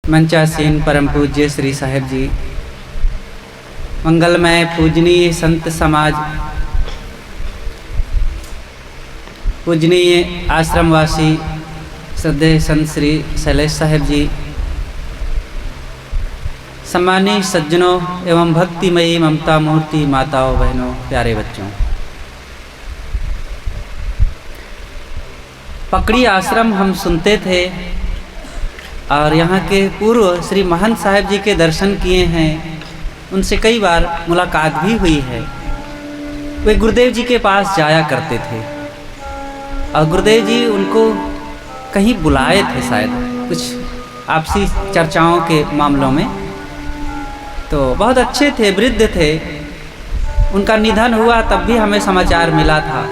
मंचासीन परम पूज्य श्री साहेब जी, मंगलमय पूजनीय संत समाज, पूजनीय आश्रमवासी श्रद्धेय संत श्री शैलेश साहेब जी, सम्मानीय सज्जनों एवं भक्तिमयी ममता मूर्ति माताओं बहनों प्यारे बच्चों, पकड़ी आश्रम हम सुनते थे और यहाँ के पूर्व श्री महंत साहेब जी के दर्शन किए हैं। उनसे कई बार मुलाकात भी हुई है। वे गुरुदेव जी के पास जाया करते थे और गुरुदेव जी उनको कहीं बुलाए थे, शायद कुछ आपसी चर्चाओं के मामलों में। तो बहुत अच्छे थे, वृद्ध थे। उनका निधन हुआ तब भी हमें समाचार मिला था।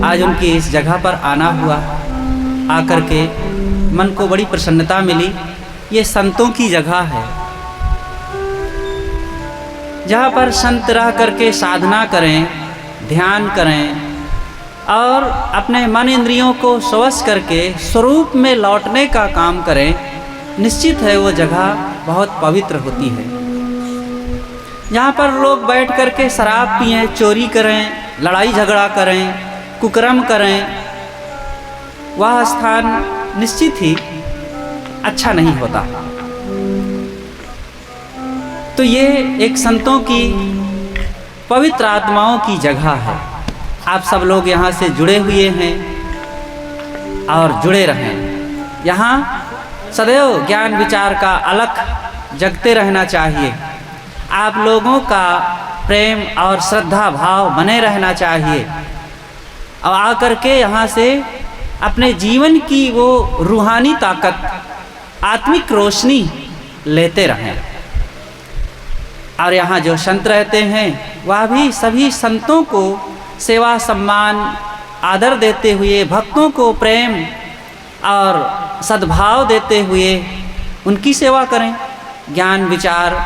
आज उनकी इस जगह पर आना हुआ, आकर के मन को बड़ी प्रसन्नता मिली। ये संतों की जगह है, जहाँ पर संत रह करके साधना करें, ध्यान करें और अपने मन इंद्रियों को स्वश करके स्वरूप में लौटने का काम करें। निश्चित है वो जगह बहुत पवित्र होती है। जहाँ पर लोग बैठ करके शराब पिएं, चोरी करें, लड़ाई झगड़ा करें, कुकर्म करें, वह स्थान निश्चित ही अच्छा नहीं होता। तो ये एक संतों की, पवित्र आत्माओं की जगह है। आप सब लोग यहाँ से जुड़े हुए हैं और जुड़े रहें। यहाँ सदैव ज्ञान विचार का अलख जगते रहना चाहिए। आप लोगों का प्रेम और श्रद्धा भाव बने रहना चाहिए और आकर के यहाँ से अपने जीवन की वो रूहानी ताकत, आत्मिक रोशनी लेते रहें। और यहाँ जो संत रहते हैं वह भी सभी संतों को सेवा, सम्मान, आदर देते हुए, भक्तों को प्रेम और सद्भाव देते हुए उनकी सेवा करें। ज्ञान विचार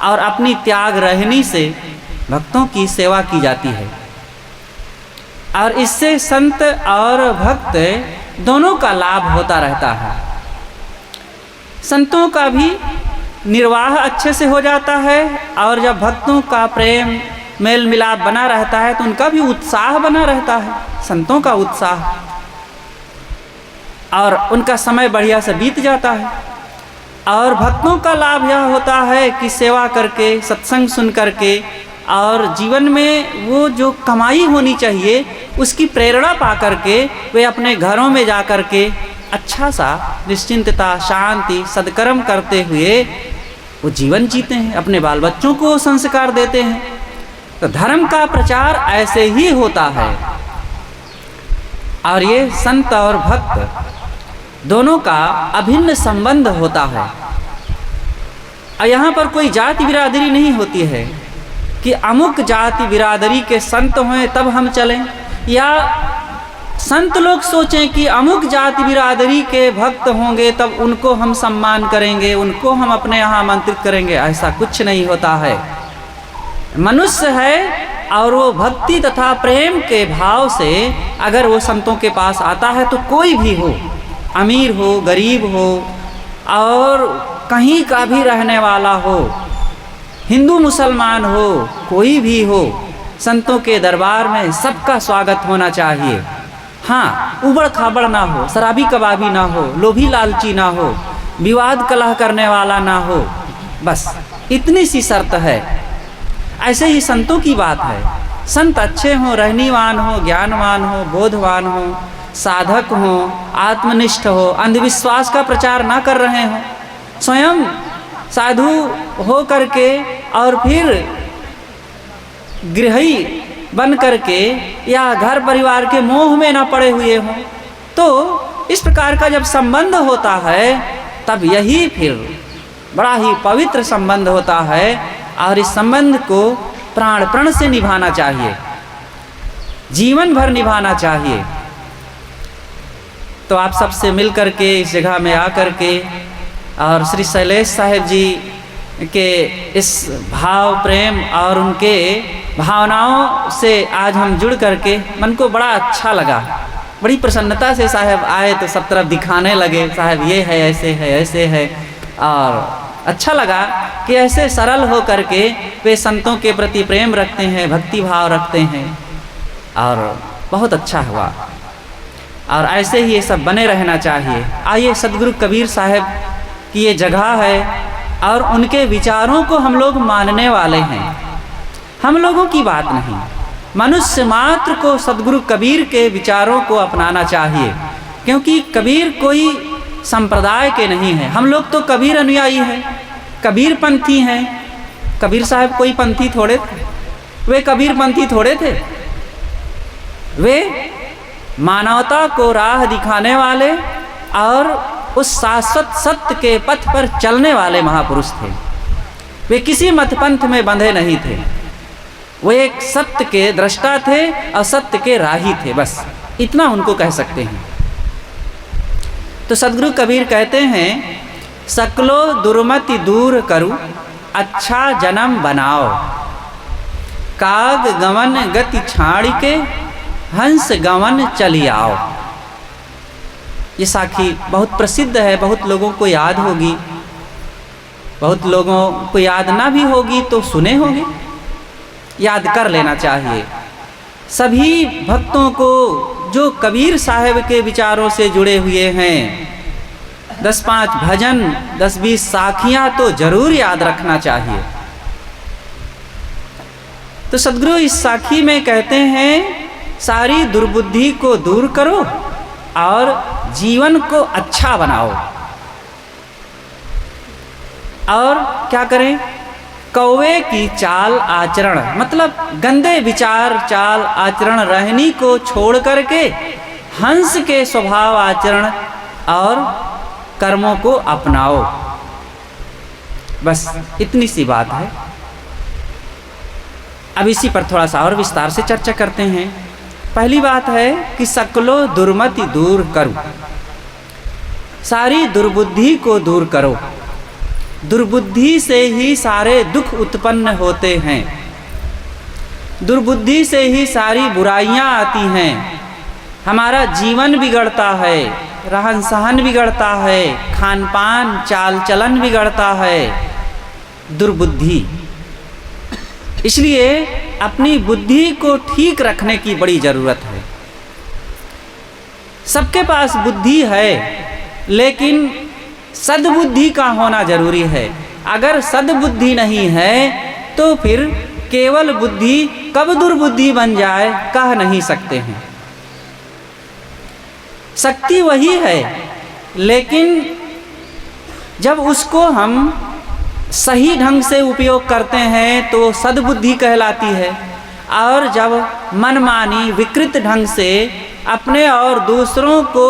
और अपनी त्याग रहनी से भक्तों की सेवा की जाती है और इससे संत और भक्त दोनों का लाभ होता रहता है। संतों का भी निर्वाह अच्छे से हो जाता है और जब भक्तों का प्रेम मेल मिलाप बना रहता है तो उनका भी उत्साह बना रहता है, संतों का उत्साह, और उनका समय बढ़िया से बीत जाता है। और भक्तों का लाभ यह होता है कि सेवा करके, सत्संग सुन करके और जीवन में वो जो कमाई होनी चाहिए उसकी प्रेरणा पा करके वे अपने घरों में जा कर के अच्छा सा निश्चिंतता, शांति, सद्कर्म करते हुए वो जीवन जीते हैं, अपने बाल बच्चों को संस्कार देते हैं। तो धर्म का प्रचार ऐसे ही होता है। और ये संत और भक्त दोनों का अभिन्न संबंध होता है। और यहाँ पर कोई जाति बिरादरी नहीं होती है कि अमुक जाति बिरादरी के संत हों तब हम चलें, या संत लोग सोचें कि अमुक जाति बिरादरी के भक्त होंगे तब उनको हम सम्मान करेंगे, उनको हम अपने यहाँ आमंत्रित करेंगे। ऐसा कुछ नहीं होता है। मनुष्य है और वो भक्ति तथा प्रेम के भाव से अगर वो संतों के पास आता है तो कोई भी हो, अमीर हो, गरीब हो और कहीं का भी रहने वाला हो, हिंदू मुसलमान हो, कोई भी हो, संतों के दरबार में सबका स्वागत होना चाहिए। हाँ, उबड़ खाबड़ ना हो, शराबी कबाबी ना हो, लोभी लालची ना हो, विवाद कलह करने वाला ना हो, बस इतनी सी शर्त है। ऐसे ही संतों की बात है। संत अच्छे हों, रहनीवान हो, ज्ञानवान हो, बोधवान हो, साधक हो, आत्मनिष्ठ हो, अंधविश्वास का प्रचार ना कर रहे हों, स्वयं साधु हो करके और फिर गृही बन करके या घर परिवार के मोह में ना पड़े हुए हों। तो इस प्रकार का जब संबंध होता है तब यही फिर बड़ा ही पवित्र संबंध होता है और इस संबंध को प्राण प्रण से निभाना चाहिए, जीवन भर निभाना चाहिए। तो आप सबसे मिल करके इस जगह में आकर के और श्री शैलेश साहेब जी के इस भाव, प्रेम और उनके भावनाओं से आज हम जुड़ करके मन को बड़ा अच्छा लगा, बड़ी प्रसन्नता से साहब आए तो सब तरफ दिखाने लगे, साहब ये है, ऐसे है। और अच्छा लगा कि ऐसे सरल हो करके वे संतों के प्रति प्रेम रखते हैं, भक्ति भाव रखते हैं, और बहुत अच्छा हुआ। और ऐसे ही ये सब बने रहना चाहिए। आइए, सदगुरु कबीर साहब की ये जगह है और उनके विचारों को हम लोग मानने वाले हैं। हम लोगों की बात नहीं, मनुष्य मात्र को सदगुरु कबीर के विचारों को अपनाना चाहिए, क्योंकि कबीर कोई संप्रदाय के नहीं है। हम लोग तो कबीर अनुयायी हैं, कबीर पंथी हैं। कबीर साहब कोई पंथी थोड़े थे, वे कबीर पंथी थोड़े थे। वे मानवता को राह दिखाने वाले और उस शाश्वत सत्य के पथ पर चलने वाले महापुरुष थे। वे किसी मतपंथ में बंधे नहीं थे, वे एक सत्य के दृष्टा थे और सत्य के राही थे, बस इतना उनको कह सकते हैं। तो सदगुरु कबीर कहते हैं, सकलो दुर्मति दूर करू, अच्छा जन्म बनाओ, काग गवन गति छाड़ के, हंस गवन चली आओ। ये साखी बहुत प्रसिद्ध है, बहुत लोगों को याद होगी, बहुत लोगों को याद ना भी होगी तो सुने होंगे, याद कर लेना चाहिए। सभी भक्तों को जो कबीर साहब के विचारों से जुड़े हुए हैं, 10-5 भजन, 10-20 साखियाँ तो जरूर याद रखना चाहिए। तो सदगुरु इस साखी में कहते हैं, सारी दुर्बुद्धि को दूर करो और जीवन को अच्छा बनाओ। और क्या करें? कौवे की चाल आचरण, मतलब गंदे विचार चाल आचरण रहनी को छोड़ करके हंस के स्वभाव आचरण और कर्मों को अपनाओ। बस इतनी सी बात है। अब इसी पर थोड़ा सा और विस्तार से चर्चा करते हैं। पहली बात है कि सकलो दुर्मति दूर करो, सारी दुर्बुद्धि को दूर करो। दुर्बुद्धि से ही सारे दुख उत्पन्न होते हैं, दुर्बुद्धि से ही सारी बुराइयां आती हैं, हमारा जीवन बिगड़ता है, रहन सहन बिगड़ता है, खान पान चाल चलन बिगड़ता है, दुर्बुद्धि। इसलिए अपनी बुद्धि को ठीक रखने की बड़ी ज़रूरत है। सबके पास बुद्धि है, लेकिन सद्बुद्धि का होना जरूरी है। अगर सद्बुद्धि नहीं है तो फिर केवल बुद्धि कब दुर्बुद्धि बन जाए कह नहीं सकते हैं। शक्ति वही है, लेकिन जब उसको हम सही ढंग से उपयोग करते हैं तो सद्बुद्धि कहलाती है, और जब मनमानी विकृत ढंग से अपने और दूसरों को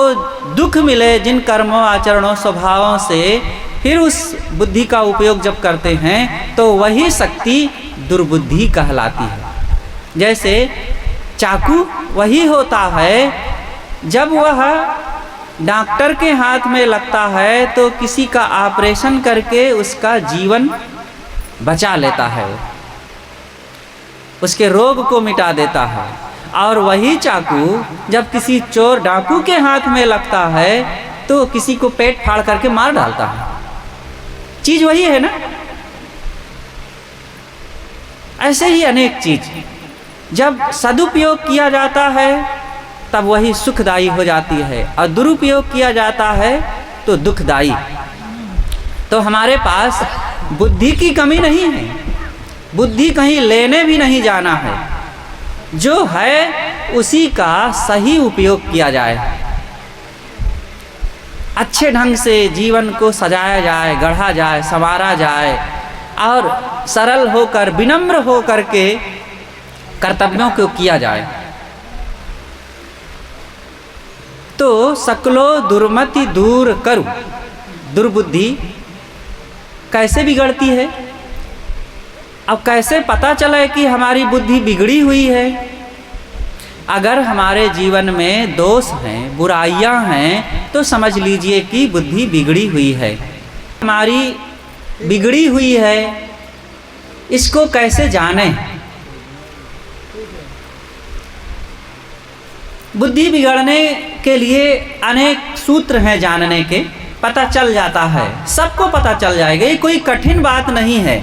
दुख मिले जिन कर्मों आचरणों स्वभावों से, फिर उस बुद्धि का उपयोग जब करते हैं तो वही शक्ति दुर्बुद्धि कहलाती है। जैसे चाकू वही होता है, जब वह डॉक्टर के हाथ में लगता है तो किसी का ऑपरेशन करके उसका जीवन बचा लेता है, उसके रोग को मिटा देता है। और वही चाकू जब किसी चोर डाकू के हाथ में लगता है तो किसी को पेट फाड़ करके मार डालता है। चीज वही है ना। ऐसे ही अनेक चीज जब सदुपयोग किया जाता है तब वही सुखदायी हो जाती है, और दुरुपयोग किया जाता है तो दुखदायी। तो हमारे पास बुद्धि की कमी नहीं है, बुद्धि कहीं लेने भी नहीं जाना है, जो है उसी का सही उपयोग किया जाए, अच्छे ढंग से जीवन को सजाया जाए, गढ़ा जाए, संवारा जाए, और सरल होकर विनम्र होकर के कर्तव्यों को किया जाए। तो सकलो दुर्मति दूर करो। दुर्बुद्धि कैसे बिगड़ती है? अब कैसे पता चले कि हमारी बुद्धि बिगड़ी हुई है? अगर हमारे जीवन में दोष हैं, बुराइयां हैं, तो समझ लीजिए कि बुद्धि बिगड़ी हुई है। हमारी बिगड़ी हुई है, इसको कैसे जाने? बुद्धि बिगड़ने के लिए अनेक सूत्र हैं जानने के, पता चल जाता है, सबको पता चल जाएगा, ये कोई कठिन बात नहीं है।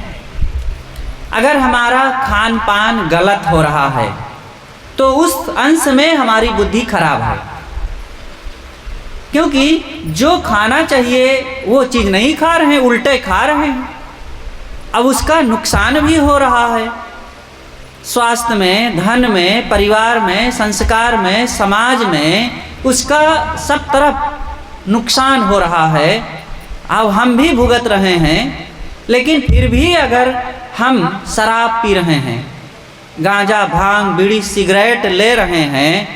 अगर हमारा खान पान गलत हो रहा है तो उस अंश में हमारी बुद्धि खराब है, क्योंकि जो खाना चाहिए वो चीज़ नहीं खा रहे हैं, उल्टे खा रहे हैं। अब उसका नुकसान भी हो रहा है, स्वास्थ्य में, धन में, परिवार में, संस्कार में, समाज में, उसका सब तरफ नुकसान हो रहा है। अब हम भी भुगत रहे हैं, लेकिन फिर भी अगर हम शराब पी रहे हैं, गांजा, भांग, बीड़ी, सिगरेट ले रहे हैं,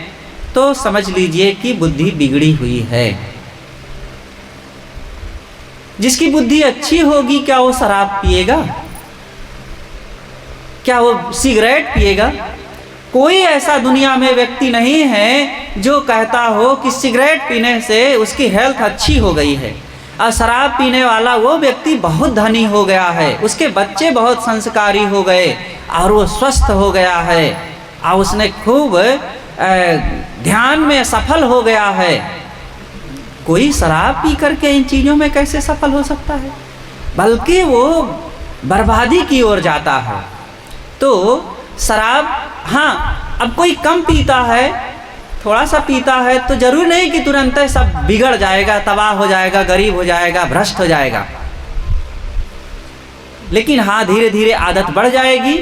तो समझ लीजिए कि बुद्धि बिगड़ी हुई है। जिसकी बुद्धि अच्छी होगी, क्या वो शराब पिएगा? क्या वो सिगरेट पिएगा? कोई ऐसा दुनिया में व्यक्ति नहीं है जो कहता हो कि सिगरेट पीने से उसकी हेल्थ अच्छी हो गई है। और शराब पीने वाला वो व्यक्ति बहुत धनी हो गया है, उसके बच्चे बहुत संस्कारी हो गए और वो स्वस्थ हो गया है और उसने खूब ध्यान में सफल हो गया है। कोई शराब पी करके इन चीज़ों में कैसे सफल हो सकता है? बल्कि वो बर्बादी की ओर जाता है। तो शराब, हाँ, अब कोई कम पीता है, थोड़ा सा पीता है, तो जरूरी नहीं कि तुरंत सब बिगड़ जाएगा, तबाह हो जाएगा, गरीब हो जाएगा, भ्रष्ट हो जाएगा। लेकिन हाँ, धीरे धीरे आदत बढ़ जाएगी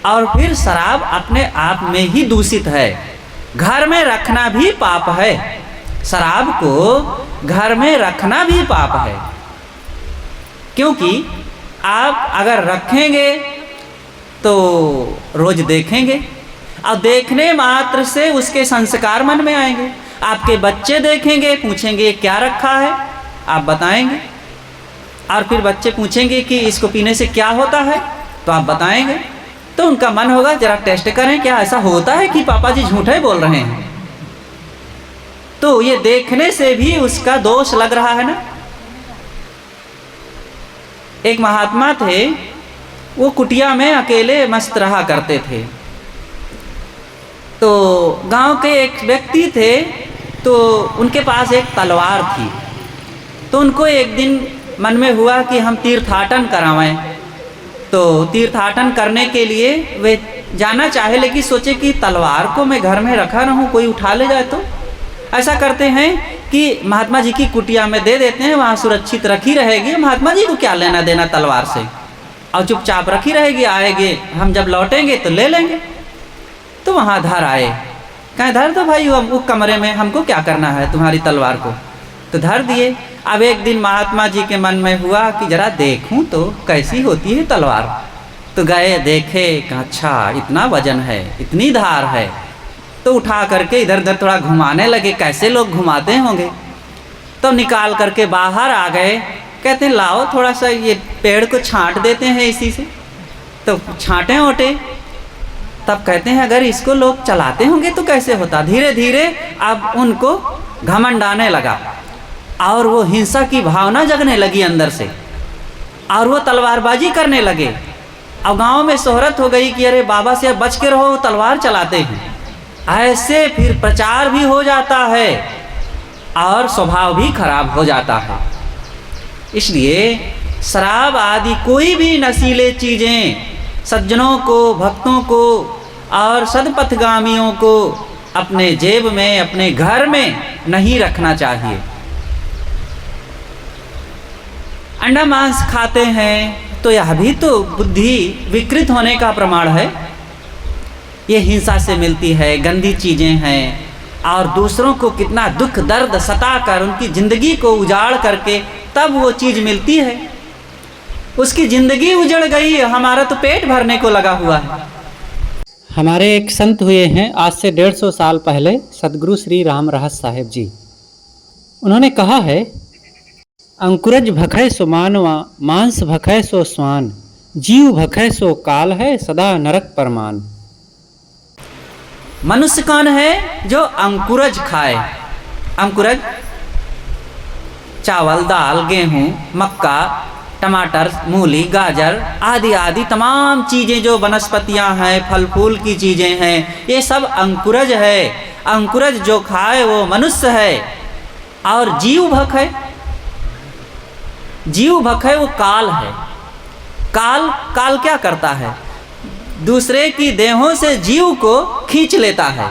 और फिर शराब अपने आप में ही दूषित है। घर में रखना भी पाप है, शराब को घर में रखना भी पाप है, क्योंकि आप अगर रखेंगे तो रोज देखेंगे और देखने मात्र से उसके संस्कार मन में आएंगे। आपके बच्चे देखेंगे, पूछेंगे क्या रखा है, आप बताएंगे, और फिर बच्चे पूछेंगे कि इसको पीने से क्या होता है, तो आप बताएंगे। तो उनका मन होगा जरा टेस्ट करें, क्या ऐसा होता है कि पापा जी झूठे बोल रहे हैं। तो ये देखने से भी उसका दोष लग रहा है ना। एक महात्मा थे, वो कुटिया में अकेले मस्त रहा करते थे। तो गांव के एक व्यक्ति थे, तो उनके पास एक तलवार थी। तो उनको एक दिन मन में हुआ कि हम तीर्थाटन करावें। तो तीर्थाटन करने के लिए वे जाना चाहे, लेकिन सोचे कि तलवार को मैं घर में रखा रहूं, कोई उठा ले जाए तो। ऐसा करते हैं कि महात्मा जी की कुटिया में दे देते हैं, वहाँ सुरक्षित रखी रहेगी, महात्मा जी को क्या लेना देना तलवार से, और चुपचाप रखी रहेगी, आएंगे हम जब लौटेंगे तो ले लेंगे। तो वहाँ धर आए, कहें धर दो भाई, वो कमरे में, हमको क्या करना है तुम्हारी तलवार को। तो धर दिए। अब एक दिन महात्मा जी के मन में हुआ कि जरा देखूं तो कैसी होती है तलवार। तो गए, देखे, अच्छा इतना वजन है, इतनी धार है। तो उठा करके इधर उधर थोड़ा घुमाने लगे, कैसे लोग घुमाते होंगे। तो निकाल करके बाहर आ गए, कहते हैं लाओ थोड़ा सा ये पेड़ को छांट देते हैं इसी से। तो छांटे ओटे, तब कहते हैं अगर इसको लोग चलाते होंगे तो कैसे होता। धीरे धीरे अब उनको घमंड आने लगा और वो हिंसा की भावना जगने लगी अंदर से, और वो तलवारबाजी करने लगे। अब गांव में शोहरत हो गई कि अरे बाबा से बच के रहो, तलवार चलाते हैं। ऐसे फिर प्रचार भी हो जाता है और स्वभाव भी खराब हो जाता है। इसलिए शराब आदि कोई भी नशीले चीज़ें सज्जनों को, भक्तों को और सदपथगामियों को अपने जेब में, अपने घर में नहीं रखना चाहिए। अंडा मांस खाते हैं तो यह भी तो बुद्धि विकृत होने का प्रमाण है। ये हिंसा से मिलती है, गंदी चीज़ें हैं, और दूसरों को कितना दुख दर्द सता कर उनकी ज़िंदगी को उजाड़ करके तब वो चीज़ मिलती है। उसकी ज़िंदगी उजड़ गई, हमारा तो पेट भरने को लगा हुआ है। हमारे एक संत हुए हैं आज से 150 साल पहले, सदगुरु श्री राम रहस साहेब जी। उन्होंने कहा है, अंकुरज भखै सो मानवा, मांस भखै सो स्वान, जीव भखै सो काल है, सदा नरक परमान। मनुष्य कौन है जो अंकुरज खाए। अंकुरज चावल, दाल, गेहूँ, मक्का, टमाटर, मूली, गाजर आदि आदि तमाम चीज़ें जो वनस्पतियाँ हैं, फल फूल की चीज़ें हैं, ये सब अंकुरज है। अंकुरज जो खाए वो मनुष्य है, और जीव भख है, जीव भख है वो काल है। काल काल क्या करता है? दूसरे की देहों से जीव को खींच लेता है।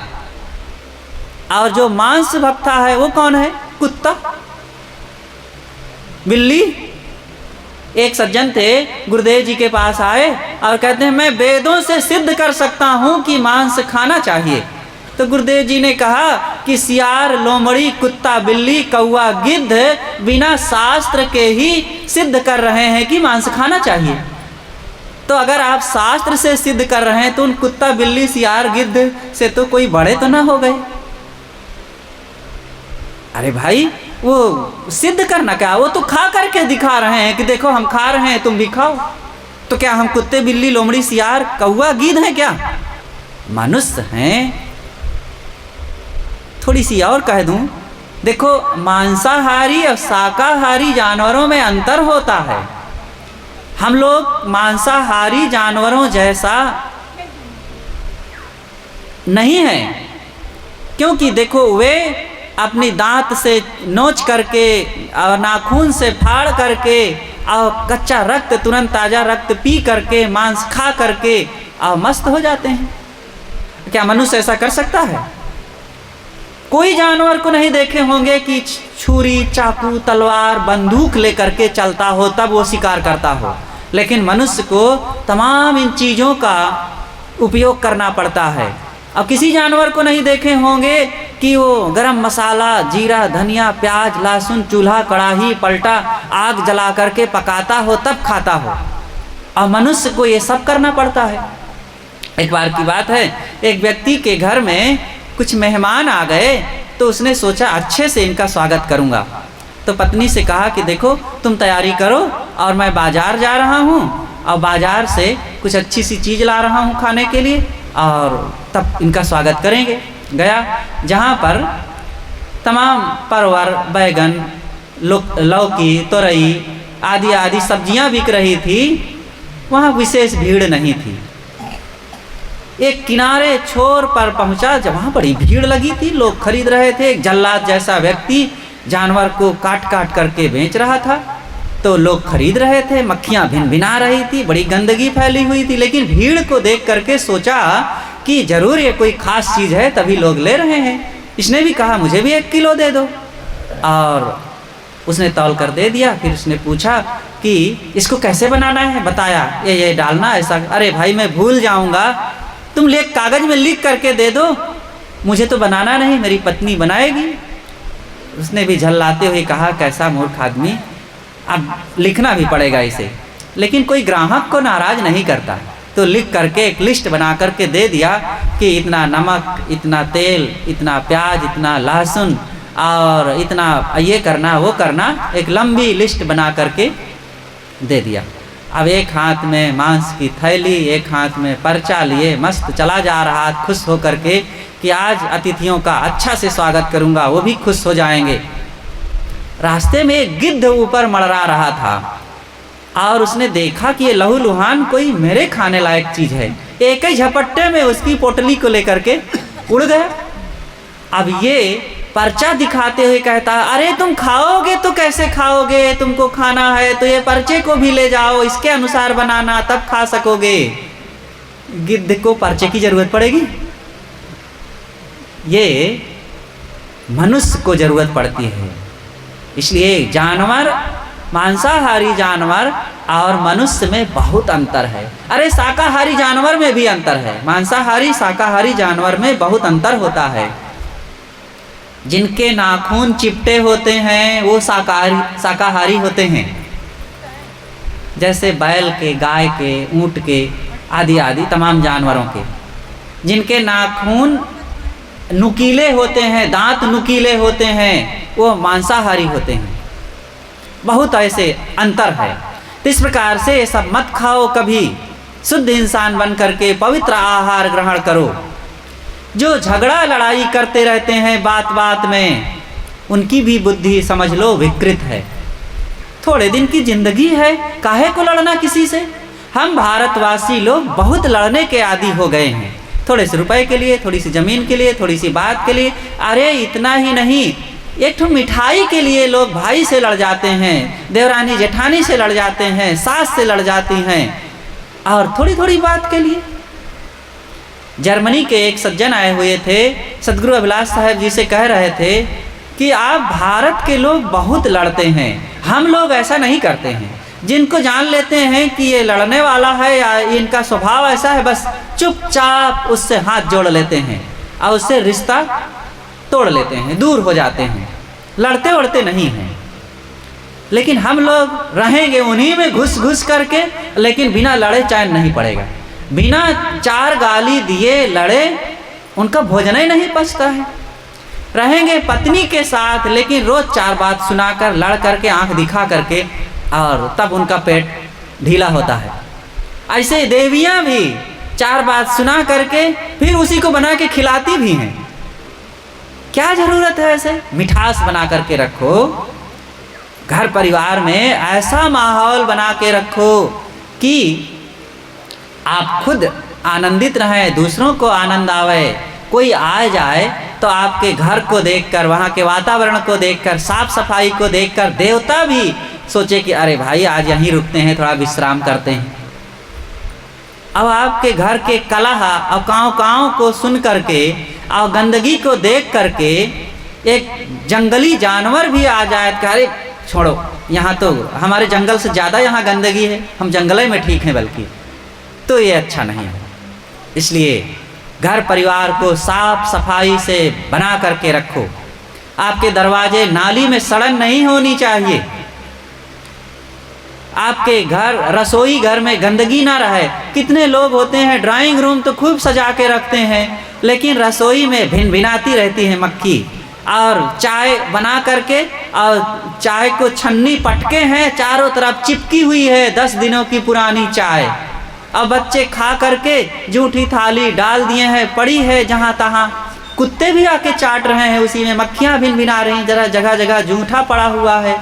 और जो मांस भक्षता है वो कौन है? कुत्ता, बिल्ली। एक सज्जन थे, गुरुदेव जी के पास आए और कहते हैं मैं वेदों से सिद्ध कर सकता हूं कि मांस खाना चाहिए। तो गुरुदेव जी ने कहा कि सियार, लोमड़ी, कुत्ता, बिल्ली, कौवा, गिद्ध बिना शास्त्र के ही सिद्ध कर रहे हैं कि मांस खाना चाहिए। तो अगर आप शास्त्र से सिद्ध कर रहे हैं तो उन कुत्ता, बिल्ली, सियार, गिद्ध से तो कोई बड़े तो ना हो गए। अरे भाई, वो सिद्ध करना क्या, वो तो खा करके दिखा रहे हैं कि देखो हम खा रहे हैं, तुम भी खाओ। तो क्या हम कुत्ते, बिल्ली, लोमड़ी, सियार, कौवा, गिद्ध हैं क्या? मनुष्य हैं। थोड़ी सी और कह दूं, देखो मांसाहारी और शाकाहारी जानवरों में अंतर होता है। हम लोग मांसाहारी जानवरों जैसा नहीं है, क्योंकि देखो वे अपनी दांत से नोच करके और नाखून से फाड़ करके और कच्चा रक्त, तुरंत ताज़ा रक्त पी करके, मांस खा करके और मस्त हो जाते हैं। क्या मनुष्य ऐसा कर सकता है? कोई जानवर को नहीं देखे होंगे कि छुरी, चाकू, तलवार, बंदूक लेकर के चलता हो तब वो शिकार करता हो, लेकिन मनुष्य को तमाम इन चीज़ों का उपयोग करना पड़ता है। अब किसी जानवर को नहीं देखे होंगे कि वो गरम मसाला, जीरा, धनिया, प्याज, लहसुन, चूल्हा, कढ़ाई, पलटा, आग जला करके पकाता हो तब खाता हो, और मनुष्य को ये सब करना पड़ता है। एक बार की बात है, एक व्यक्ति के घर में कुछ मेहमान आ गए तो उसने सोचा अच्छे से इनका स्वागत करूंगा। तो पत्नी से कहा कि देखो तुम तैयारी करो और मैं बाजार जा रहा हूँ और बाजार से कुछ अच्छी सी चीज़ ला रहा हूँ खाने के लिए, और तब इनका स्वागत करेंगे। गया जहाँ पर तमाम परवर, बैगन, लौकी, तोरई आदि आदि सब्जियाँ बिक रही थी, वहाँ विशेष भीड़ नहीं थी। एक किनारे छोर पर पहुंचा, जब वहाँ बड़ी भीड़ लगी थी, लोग खरीद रहे थे। एक जल्लाद जैसा व्यक्ति जानवर को काट काट करके बेच रहा था, तो लोग खरीद रहे थे। मक्खियाँ भिन भिना रही थी, बड़ी गंदगी फैली हुई थी, लेकिन भीड़ को देख करके सोचा कि जरूर ये कोई खास चीज़ है तभी लोग ले रहे हैं। इसने भी कहा मुझे भी 1 किलो दे दो, और उसने तौल कर दे दिया। फिर उसने पूछा कि इसको कैसे बनाना है, बताया ये डालना ऐसा। अरे भाई मैं भूल जाऊँगा, तुम ले कागज़ में लिख करके दे दो, मुझे तो बनाना नहीं, मेरी पत्नी बनाएगी। उसने भी झल्लाते हुए कहा कैसा मूर्ख आदमी, अब लिखना भी पड़ेगा इसे। लेकिन कोई ग्राहक को नाराज़ नहीं करता, तो लिख करके एक लिस्ट बना करके दे दिया कि इतना नमक, इतना तेल, इतना प्याज, इतना लहसुन और इतना ये करना वो करना, एक लंबी लिस्ट बना करके दे दिया। अब एक हाथ में मांस की थैली, एक हाथ में पर्चा लिए मस्त चला जा रहा, खुश हो करके कि आज अतिथियों का अच्छा से स्वागत करूंगा, वो भी खुश हो जाएंगे। रास्ते में एक गिद्ध ऊपर मड़रा रहा था और उसने देखा कि ये लहूलुहान कोई मेरे खाने लायक चीज़ है। एक ही झपट्टे में उसकी पोटली को लेकर के उड़ गया। अब ये पर्चा दिखाते हुए कहता अरे तुम खाओगे तो कैसे खाओगे, तुमको खाना है तो ये पर्चे को भी ले जाओ, इसके अनुसार बनाना तब खा सकोगे। गिद्ध को पर्चे की जरूरत पड़ेगी? ये मनुष्य को जरूरत पड़ती है। इसलिए जानवर, मांसाहारी जानवर और मनुष्य में बहुत अंतर है। अरे शाकाहारी जानवर में भी अंतर है, मांसाहारी शाकाहारी जानवर में बहुत अंतर होता है। जिनके नाखून चिपटे होते हैं वो शाकाहारी होते हैं, जैसे बैल के, गाय के, ऊंट के आदि आदि तमाम जानवरों के। जिनके नाखून नुकीले होते हैं, दांत नुकीले होते हैं, वो मांसाहारी होते हैं। बहुत ऐसे अंतर है। तो इस प्रकार से ये सब मत खाओ, कभी शुद्ध इंसान बन करके पवित्र आहार ग्रहण करो। जो झगड़ा लड़ाई करते रहते हैं बात बात में, उनकी भी बुद्धि समझ लो विकृत है। थोड़े दिन की जिंदगी है, काहे को लड़ना किसी से। हम भारतवासी लोग बहुत लड़ने के आदी हो गए हैं। थोड़े से रुपए के लिए, थोड़ी सी ज़मीन के लिए, थोड़ी सी बात के लिए। अरे इतना ही नहीं, एक ठो मिठाई के लिए लोग भाई से लड़ जाते हैं, देवरानी जेठानी से लड़ जाते हैं, सास से लड़ जाती हैं, और थोड़ी थोड़ी बात के लिए। जर्मनी के एक सज्जन आए हुए थे, सदगुरु अभिलाष साहब जी से कह रहे थे कि आप भारत के लोग बहुत लड़ते हैं, हम लोग ऐसा नहीं करते हैं। जिनको जान लेते हैं कि ये लड़ने वाला है या इनका स्वभाव ऐसा है, बस चुपचाप उससे हाथ जोड़ लेते हैं और उससे रिश्ता तोड़ लेते हैं, दूर हो जाते हैं, लड़ते वड़ते नहीं हैं। लेकिन हम लोग रहेंगे उन्हीं में घुस घुस करके, लेकिन बिना लड़े चैन नहीं पड़ेगा। बिना 4 गाली दिए लड़े उनका भोजन ही नहीं पचता है। रहेंगे पत्नी के साथ, लेकिन रोज 4 बात सुनाकर, लड़ करके, आंख दिखा करके, और तब उनका पेट ढीला होता है। ऐसे देवियां भी 4 बात सुना करके फिर उसी को बना के खिलाती भी हैं। क्या जरूरत है? ऐसे मिठास बना करके रखो, घर परिवार में ऐसा माहौल बना के रखो कि आप खुद आनंदित रहें, दूसरों को आनंद आवे। कोई आ जाए तो आपके घर को देखकर, वहाँ के वातावरण को देखकर, साफ सफाई को देखकर देवता भी सोचे कि अरे भाई आज यहीं रुकते हैं, थोड़ा विश्राम करते हैं। अब आपके घर के कलह और काँव को सुन करके और गंदगी को देख करके एक जंगली जानवर भी आ जाए कि अरे छोड़ो, यहाँ तो हमारे जंगल से ज़्यादा यहाँ गंदगी है, हम जंगल में ठीक हैं, बल्कि तो ये अच्छा नहीं है। इसलिए घर परिवार को साफ सफाई से बना करके रखो। आपके दरवाजे नाली में सड़न नहीं होनी चाहिए। आपके घर, रसोई घर में गंदगी ना रहे। कितने लोग होते हैं ड्राइंग रूम तो खूब सजा के रखते हैं, लेकिन रसोई में भिन भिनाती रहती है मक्खी, और चाय बना करके, और चाय को छन्नी पटके हैं, चारों तरफ चिपकी हुई है 10 दिनों की पुरानी चाय। अब बच्चे खा करके जूठी थाली डाल दिए हैं, पड़ी है जहाँ तहाँ, कुत्ते भी आके चाट रहे हैं, उसी में मक्खियाँ भिन भिना रही, जरा जगह जगह जूठा पड़ा हुआ है।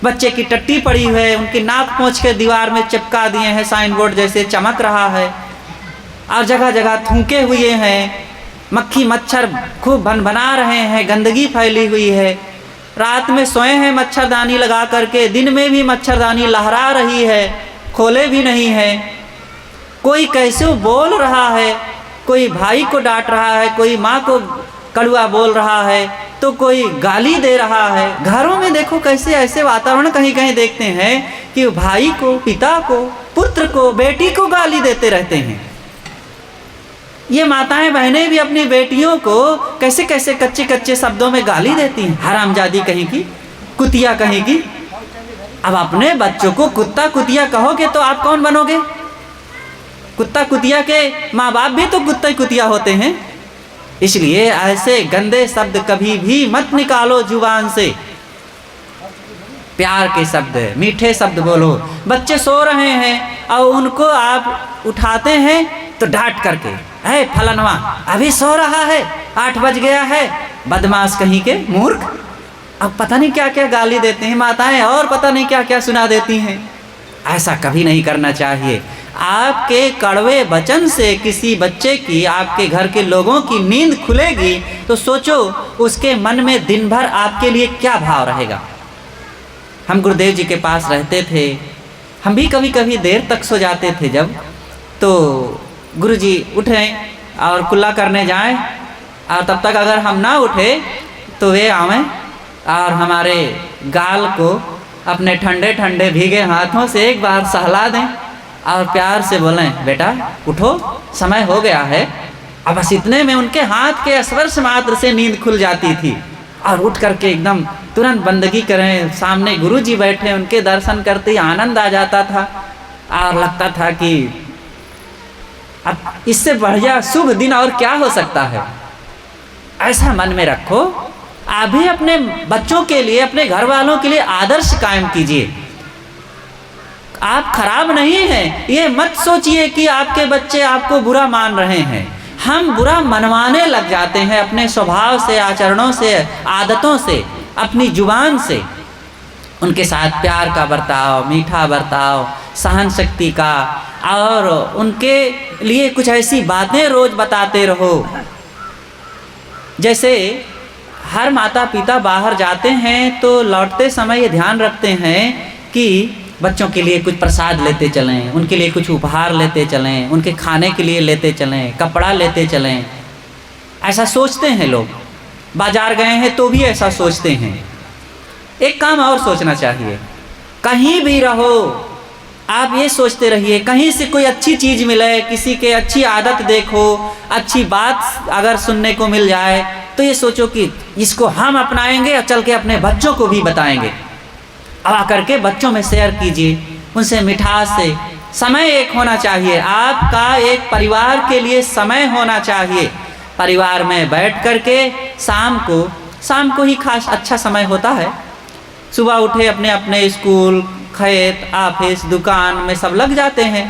बच्चे की टट्टी पड़ी है, उनकी नाक पोंछ के दीवार में चिपका दिए हैं, साइन बोर्ड जैसे चमक रहा है, और जगह जगह थूके हुए हैं। मक्खी मच्छर खूब भनभना रहे हैं, गंदगी फैली हुई है। रात में सोए हैं मच्छरदानी लगा करके, दिन में भी मच्छरदानी लहरा रही है, खोले भी नहीं है। कोई कैसे बोल रहा है, कोई भाई को डांट रहा है, कोई माँ को कड़वा बोल रहा है, तो कोई गाली दे रहा है। घरों में देखो कैसे ऐसे वातावरण कहीं कहीं देखते हैं कि भाई को, पिता को, पुत्र को, बेटी को गाली देते रहते हैं। ये माताएं बहनें भी अपनी बेटियों को कैसे कैसे कच्चे कच्चे शब्दों में गाली देती हैं। हरामजादी कहीं की, कुतिया कहीं की। अब अपने बच्चों को कुत्ता कुतिया कहोगे तो आप कौन बनोगे? कुत्ता कुतिया के माँ बाप भी तो कुत्ता कुतिया होते हैं। इसलिए ऐसे गंदे शब्द कभी भी मत निकालो जुबान से। प्यार के शब्द, मीठे शब्द बोलो। बच्चे सो रहे हैं और उनको आप उठाते हैं तो डांट करके, है फलनवा अभी सो रहा है, 8 बज गया है, बदमाश कहीं के, मूर्ख। अब पता नहीं क्या क्या गाली देते हैं माताएं, और पता नहीं क्या क्या सुना देती हैं। ऐसा कभी नहीं करना चाहिए। आपके कड़वे वचन से किसी बच्चे की, आपके घर के लोगों की नींद खुलेगी तो सोचो उसके मन में दिन भर आपके लिए क्या भाव रहेगा। हम गुरुदेव जी के पास रहते थे, हम भी कभी कभी देर तक सो जाते थे। जब तो गुरुजी उठें और कुल्ला करने जाएं, और तब तक अगर हम ना उठे तो वे आवें और हमारे गाल को अपने ठंडे ठंडे भीगे हाथों से एक बार सहला दें और प्यार से बोलें, बेटा उठो, समय हो गया है। अब बस इतने में उनके हाथ के स्पर्श मात्र से नींद खुल जाती थी, और उठ करके एकदम तुरंत बंदगी करें। सामने गुरुजी बैठे, उनके दर्शन करते ही आनंद आ जाता था, और लगता था कि अब इससे बढ़िया शुभ दिन और क्या हो सकता है। ऐसा मन में रखो। आप भी अपने बच्चों के लिए, अपने घर वालों के लिए आदर्श कायम कीजिए। आप खराब नहीं हैं, ये मत सोचिए कि आपके बच्चे आपको बुरा मान रहे हैं। हम बुरा मनवाने लग जाते हैं अपने स्वभाव से, आचरणों से, आदतों से, अपनी जुबान से। उनके साथ प्यार का बर्ताव, मीठा बर्ताव, सहन शक्ति का, और उनके लिए कुछ ऐसी बातें रोज बताते रहो। जैसे हर माता पिता बाहर जाते हैं तो लौटते समय ये ध्यान रखते हैं कि बच्चों के लिए कुछ प्रसाद लेते चलें, उनके लिए कुछ उपहार लेते चलें, उनके खाने के लिए लेते चलें, कपड़ा लेते चलें। ऐसा सोचते हैं लोग। बाजार गए हैं तो भी ऐसा सोचते हैं। एक काम और सोचना चाहिए, कहीं भी रहो आप ये सोचते रहिए, कहीं से कोई अच्छी चीज़ मिले, किसी के अच्छी आदत देखो, अच्छी बात अगर सुनने को मिल जाए तो ये सोचो कि इसको हम अपनाएंगे और चल के अपने बच्चों को भी बताएंगे। अब आकर के बच्चों में शेयर कीजिए, उनसे मिठास से। समय एक होना चाहिए, आपका एक परिवार के लिए समय होना चाहिए। परिवार में बैठ कर के शाम को ही खास अच्छा समय होता है। सुबह उठे अपने अपने स्कूल, खेत, ऑफिस, दुकान में सब लग जाते हैं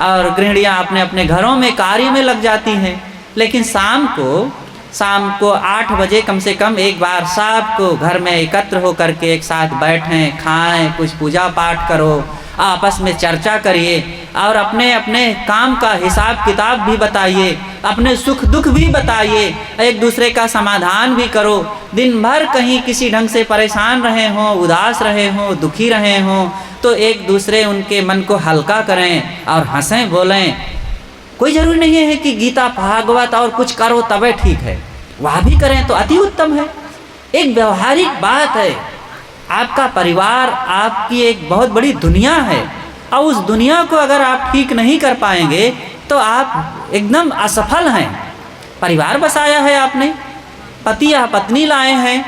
और गृहिणियाँ अपने अपने घरों में कार्य में लग जाती हैं। लेकिन शाम को 8 बजे कम से कम एक बार सबको घर में एकत्र हो करके एक साथ बैठें, खाएं, कुछ पूजा पाठ करो, आपस में चर्चा करिए और अपने अपने काम का हिसाब किताब भी बताइए, अपने सुख दुख भी बताइए, एक दूसरे का समाधान भी करो। दिन भर कहीं किसी ढंग से परेशान रहे हों, उदास रहे हों, दुखी रहे हों तो एक दूसरे उनके मन को हल्का करें और हंसें बोलें। कोई ज़रूरी नहीं है कि गीता भागवत और कुछ करो तबे ठीक है, वह भी करें तो अति उत्तम है। एक व्यवहारिक बात है, आपका परिवार आपकी एक बहुत बड़ी दुनिया है और उस दुनिया को अगर आप ठीक नहीं कर पाएंगे तो आप एकदम असफल हैं। परिवार बसाया है आपने, पति या पत्नी लाए हैं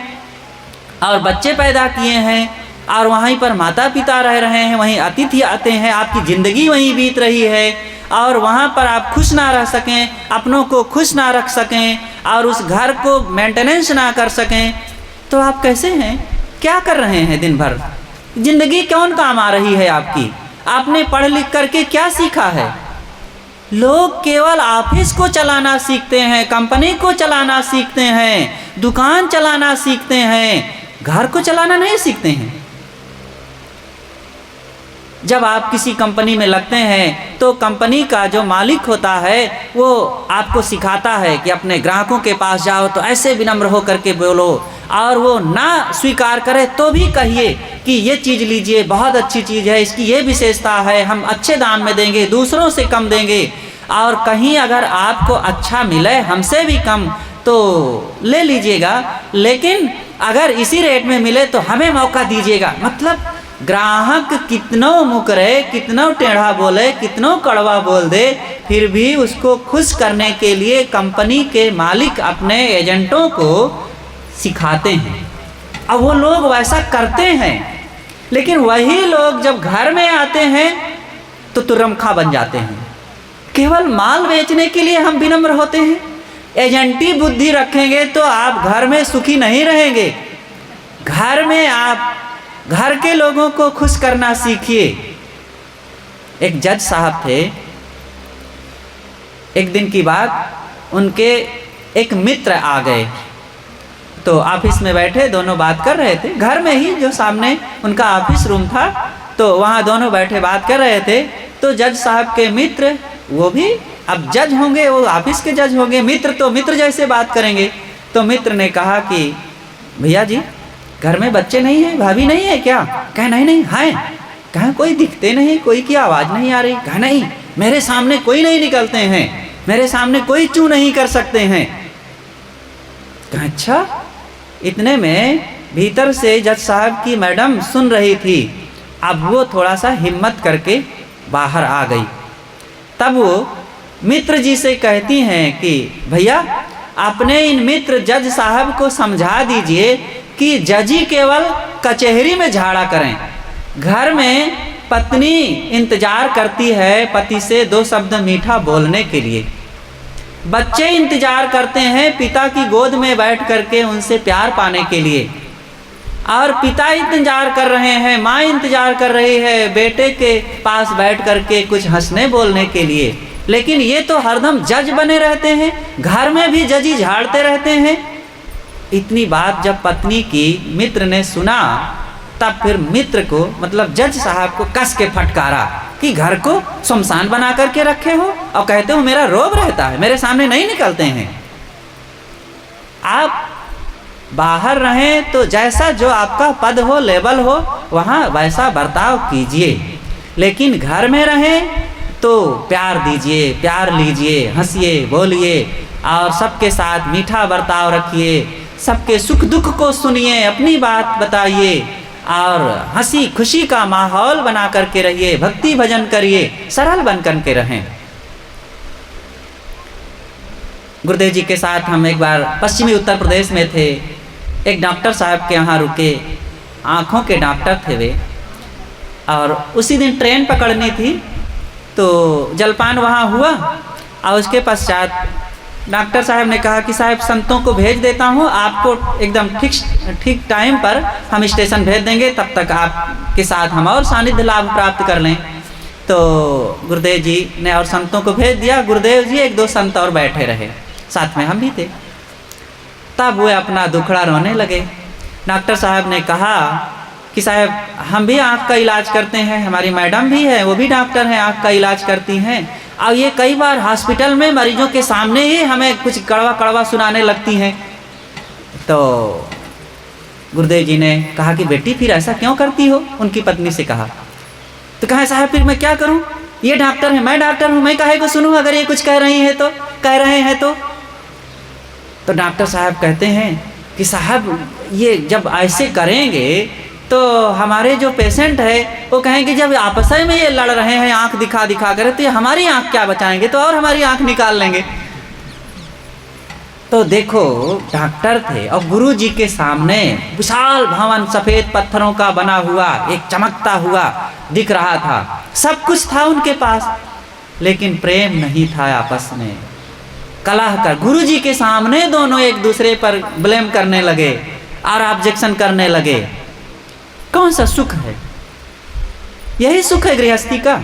और बच्चे पैदा किए हैं और वहीं पर माता पिता रह रहे हैं, वहीं अतिथि आते हैं, आपकी ज़िंदगी वहीं बीत रही है और वहाँ पर आप खुश ना रह सकें, अपनों को खुश ना रख सकें और उस घर को मेंटेनेंस ना कर सकें तो आप कैसे हैं? क्या कर रहे हैं दिन भर? ज़िंदगी कौन काम आ रही है आपकी? आपने पढ़ लिख करके क्या सीखा है? लोग केवल ऑफिस को चलाना सीखते हैं, कंपनी को चलाना सीखते हैं, दुकान चलाना सीखते हैं, घर को चलाना नहीं सीखते हैं। जब आप किसी कंपनी में लगते हैं तो कंपनी का जो मालिक होता है वो आपको सिखाता है कि अपने ग्राहकों के पास जाओ तो ऐसे विनम्र हो करके बोलो और वो ना स्वीकार करे तो भी कहिए कि ये चीज़ लीजिए, बहुत अच्छी चीज़ है, इसकी ये विशेषता है, हम अच्छे दाम में देंगे, दूसरों से कम देंगे। और कहीं अगर आपको अच्छा मिले हमसे भी कम तो ले लीजिएगा, लेकिन अगर इसी रेट में मिले तो हमें मौका दीजिएगा। मतलब ग्राहक कितनों मुकरे, कितनों टेढ़ा बोले, कितनों कड़वा बोल दे, फिर भी उसको खुश करने के लिए कंपनी के मालिक अपने एजेंटों को सिखाते हैं। अब वो लोग वैसा करते हैं, लेकिन वही लोग जब घर में आते हैं तो तुरमखा बन जाते हैं। केवल माल बेचने के लिए हम विनम्र होते हैं। एजेंटी बुद्धि रखेंगे तो आप घर में सुखी नहीं रहेंगे। घर में आप घर के लोगों को खुश करना सीखिए। एक जज साहब थे, एक दिन की बात, उनके एक मित्र आ गए तो ऑफिस में बैठे दोनों बात कर रहे थे, घर में ही जो सामने उनका ऑफिस रूम था तो वहाँ दोनों बैठे बात कर रहे थे। तो जज साहब के मित्र, वो भी अब जज होंगे, वो ऑफिस के जज होंगे, मित्र तो मित्र जैसे बात करेंगे। तो मित्र ने कहा कि भैया जी घर में बच्चे नहीं हैं, भाभी नहीं है क्या? कहे नहीं नहीं हैं। कहा कोई दिखते नहीं, कोई की आवाज़ नहीं आ रही। कहा नहीं, मेरे सामने कोई नहीं निकलते हैं, मेरे सामने कोई चू नहीं कर सकते हैं। कहा अच्छा। इतने में भीतर से जज साहब की मैडम सुन रही थी। अब वो थोड़ा सा हिम्मत करके बाहर आ गई। तब वो मित्र जी से कहती हैं कि भैया अपने इन मित्र जज साहब को समझा दीजिए कि जजी केवल कचहरी में झाड़ा करें, घर में पत्नी इंतजार करती है पति से 2 शब्द मीठा बोलने के लिए, बच्चे इंतजार करते हैं पिता की गोद में बैठ करके उनसे प्यार पाने के लिए, और पिता इंतजार कर रहे हैं, माँ इंतजार कर रही है बेटे के पास बैठ करके कुछ हंसने बोलने के लिए। लेकिन ये तो हरदम जज बने रहते हैं, घर में भी जजी झाड़ते रहते हैं। इतनी बात जब पत्नी की मित्र ने सुना तब फिर मित्र को मतलब जज साहब को कस के फटकारा कि घर को शमशान बना करके रखे हो और कहते हो मेरा रोब रहता है, मेरे सामने नहीं निकलते हैं। आप बाहर रहें तो जैसा जो आपका पद हो, लेवल हो, वहाँ वैसा बर्ताव कीजिए, लेकिन घर में रहें तो प्यार दीजिए, प्यार लीजिए, हंसिए, बोलिए और सबके साथ मीठा बर्ताव रखिए, सबके सुख दुख को सुनिए, अपनी बात बताइए और हंसी खुशी का माहौल बना करके रहिए, भक्ति भजन करिए, सरल बन करके रहें। गुरुदेव जी के साथ हम एक बार पश्चिमी उत्तर प्रदेश में थे, एक डॉक्टर साहब के यहाँ रुके, आँखों के डॉक्टर थे वे, और उसी दिन ट्रेन पकड़नी थी तो जलपान वहाँ हुआ और उसके पश्चात डॉक्टर साहब ने कहा कि साहब संतों को भेज देता हूँ, आपको एकदम ठीक टाइम पर हम स्टेशन भेज देंगे, तब तक आपके साथ हम और सानिध्य लाभ प्राप्त कर लें। तो गुरुदेव जी ने और संतों को भेज दिया। गुरुदेव जी एक दो संत और बैठे रहे, साथ में हम भी थे। तब वे अपना दुखड़ा रोने लगे। डॉक्टर साहब ने कहा कि साहब हम भी आँख का इलाज करते हैं, हमारी मैडम भी है, वो भी डॉक्टर हैं, आँख का इलाज करती हैं, और ये कई बार हॉस्पिटल में मरीजों के सामने ही हमें कुछ कड़वा कड़वा सुनाने लगती हैं। तो गुरुदेव जी ने कहा कि बेटी फिर ऐसा क्यों करती हो, उनकी पत्नी से कहा। तो कहा साहब फिर मैं क्या करूं, ये डॉक्टर है, मैं डॉक्टर हूं, मैं काहे को सुनूं अगर ये कुछ कह रहे हैं तो। तो डॉक्टर साहब कहते हैं कि साहब ये जब ऐसे करेंगे तो हमारे जो पेशेंट है वो कहेंगे जब आपस में ये लड़ रहे हैं आंख दिखा दिखा कर, तो ये हमारी आंख क्या बचाएंगे, तो और हमारी आंख निकाल लेंगे। तो देखो डॉक्टर थे और गुरु जी के सामने विशाल भवन सफ़ेद पत्थरों का बना हुआ एक चमकता हुआ दिख रहा था, सब कुछ था उनके पास, लेकिन प्रेम नहीं था आपस में। कलह कर गुरु जी के सामने दोनों एक दूसरे पर ब्लेम करने लगे और ऑब्जेक्शन करने लगे। कौन सा सुख है? यही सुख है गृहस्थी का।